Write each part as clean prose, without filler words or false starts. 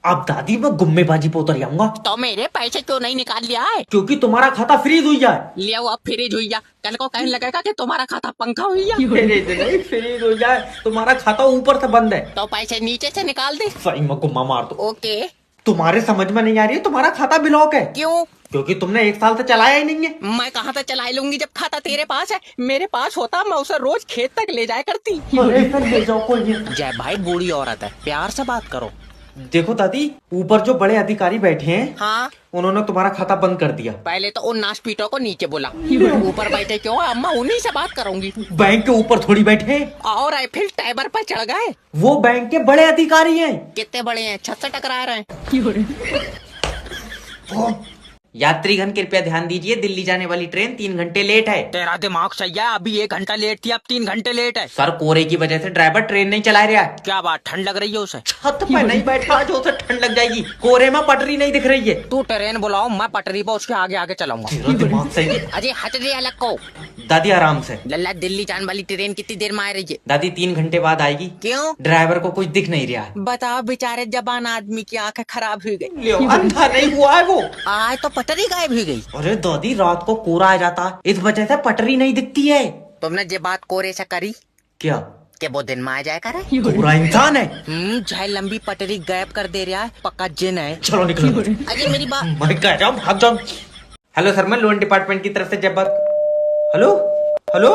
अब दादी मैं गुम्मेबाजी पे उतर जाऊंगा। तो मेरे पैसे क्यों नहीं निकाल लिया है? क्योंकि तुम्हारा खाता फ्रीज हुई जाए। ले अब फ्रीज हुई जा, कल को कहने लगेगा कि तुम्हारा खाता पंखा हुई जा। नहीं फ्रीज हो जाए, तुम्हारा खाता ऊपर से बंद है। तो पैसे नीचे से निकाल दे। सही में गुम्मा मार दो। ओके। तुम्हारे समझ में नहीं आ रही है, तुम्हारा खाता ब्लॉक है। क्यों? क्योंकि तुमने 1 साल से चलाया ही नहीं है। मैं कहाँ से चला लूंगी जब खाता तेरे पास है। मेरे पास होता मैं उसे रोज खेत तक ले जाया करती। अरे फिर ले जाओ कोई नहीं। जय भाई बूढ़ी औरत है, प्यार से बात करो। देखो दादी, ऊपर जो बड़े अधिकारी बैठे हैं, हाँ, उन्होंने तुम्हारा खाता बंद कर दिया। पहले तो उन नाशपीटों को नीचे बोला। ऊपर बैठे क्यों? अम्मा उन्हीं से बात करूंगी। बैंक के ऊपर थोड़ी बैठे हैं। और ऐफिल टावर पर चढ़ गए। वो बैंक के बड़े अधिकारी हैं। कितने बड़े हैं? छत से टकरा रहे हैं। यात्रीगण कृपया ध्यान दीजिए, दिल्ली जाने वाली ट्रेन 3 घंटे लेट है। तेरा दिमाग सही है, अभी 1 घंटा लेट थी, अब 3 घंटे लेट है। सर, कोहरे की वजह से ड्राइवर ट्रेन नहीं चला रहा है। क्या बात, ठंड लग रही है उसे? छत पे नहीं बैठा जो उसे ठंड लग जाएगी। कोहरे में पटरी नहीं दिख रही है। तू ट्रेन बुलाओ, मैं पटरी पर उसके आगे आगे चलाऊंगा। तेरा दिमाग सही है। अजय हट दे अलग को। दादी आराम से। लल्ला, दिल्ली जाने वाली ट्रेन कितनी देर में आ रही है? दादी 3 घंटे बाद आएगी। क्यों? ड्राइवर को कुछ दिख नहीं रहा है। बताओ, बेचारे जबान आदमी की आंखें खराब हो गई। अंधा नहीं हुआ है वो। आज तो पटरी गायब हो गई। अरे दादी, रात को कोहरा आ जाता है, इस वजह से पटरी नहीं दिखती है। तुमने ये बात कोरे से करी क्या? कि वो दिन में आ जाए करे? कोहरा इंसान है। चाहे लंबी पटरी गायब कर दे रहा है, पक्का जिन है। चलो निकलो। अजय मेरी बात। मैं कह रहा हूँ भाग जाओ। हेलो सर, मैं लोन डिपार्टमेंट की तरफ से जब हेलो हेलो।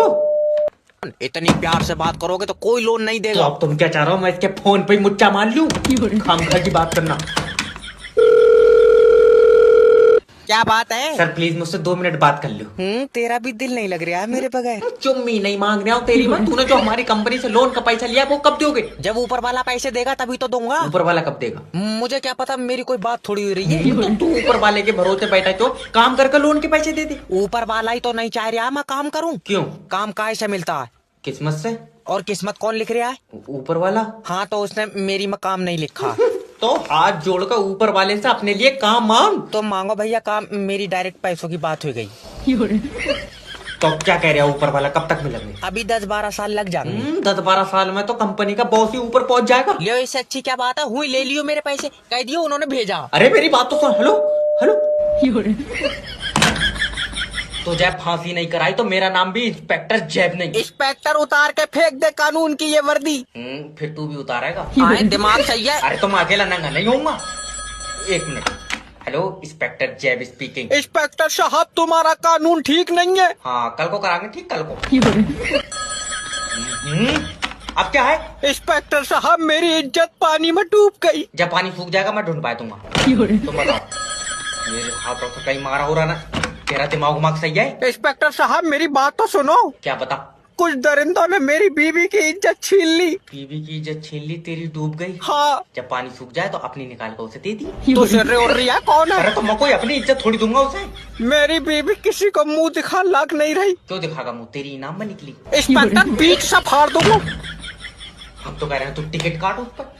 इतनी प्यार से बात करोगे तो कोई लोन नहीं तो देगा। अब तुम क्या चाह रहे हो, मैं इसके फोन पे ही मुच्चा मार लूं? खामखा की बात करना। क्या बात है? सर प्लीज मुझसे 2 मिनट बात कर लो। तेरा भी दिल नहीं लग रहा है मेरे बगैर। चुम्मी नहीं मांग रहा हूँ तेरी मैं। तूने जो हमारी कंपनी से लोन का पैसा लिया वो कब दोगे? जब ऊपर वाला पैसे देगा तभी तो दूंगा। ऊपर वाला कब देगा? मुझे क्या पता, मेरी कोई बात थोड़ी हो रही है। तो तू ऊपर वाले के भरोसे बैठा क्यों? काम करके लोन के पैसे दे दे। ऊपर वाला ही तो नहीं चाह रहा मैं काम करूं। क्यों? काम काहे से मिलता है? किस्मत से। और किस्मत कौन लिख रहा है? ऊपर वाला। हाँ, तो उसने मेरी में काम नहीं लिखा। तो हाथ जोड़कर ऊपर वाले से अपने लिए काम मांग। तो मांगो भैया काम, मेरी डायरेक्ट पैसों की बात हो गई। तो क्या कह रहे हो, ऊपर वाला कब तक मिलेंगे? अभी 10-12 साल लग जाएंगे। 10-12 साल में तो कंपनी का बॉस ही ऊपर पहुंच जाएगा। लियो, इससे अच्छी क्या बात है? हुई ले लियो मेरे पैसे, कह दियो उन्होंने भेजा। अरे मेरी बात तो सुन। Hello hello. तो जब फांसी नहीं कराई तो मेरा नाम भी इंस्पेक्टर जैब नहीं। इंस्पेक्टर उतार के फेंक दे कानून की ये वर्दी। फिर तू भी उतारेगा? आए, दिमाग सही है। अरे तो मैं अकेला नंगा नहीं होऊंगा। 1 मिनट। हेलो, इंस्पेक्टर जैब स्पीकिंग। इंस्पेक्टर साहब, तुम्हारा कानून ठीक नहीं है। हाँ, कल को कराएंगे ठीक, कल को। अब क्या है? इंस्पेक्टर साहब, मेरी इज्जत पानी में डूब गई। जब पानी सूख जाएगा मैं ढूंढ पाया दूंगा। तुम बताओ, मेरे हाथों से कहीं मारा हो रहा ना? तेरा दिमाग सही है? इंस्पेक्टर साहब, मेरी बात तो सुनो। क्या बता? कुछ दरिंदों ने मेरी बीवी की इज्जत छीन ली। बीवी की इज्जत छीन ली? तेरी डूब गई? हाँ। जब पानी सूख जाए तो अपनी निकाल कर उसे दे दी। तो सिर उड़ रही है कौन है? अरे तो मैं कोई अपनी इज्जत थोड़ी दूंगा उसे। मेरी बीवी किसी को मुंह दिखा लाग नहीं रही। क्यों दिखागा मुंह? तेरी इनाम में निकली। इंस्पेक्टर, बीच से फाड़ दूंगा। हम तो कह रहे हैं तू टिकट काट उस पर।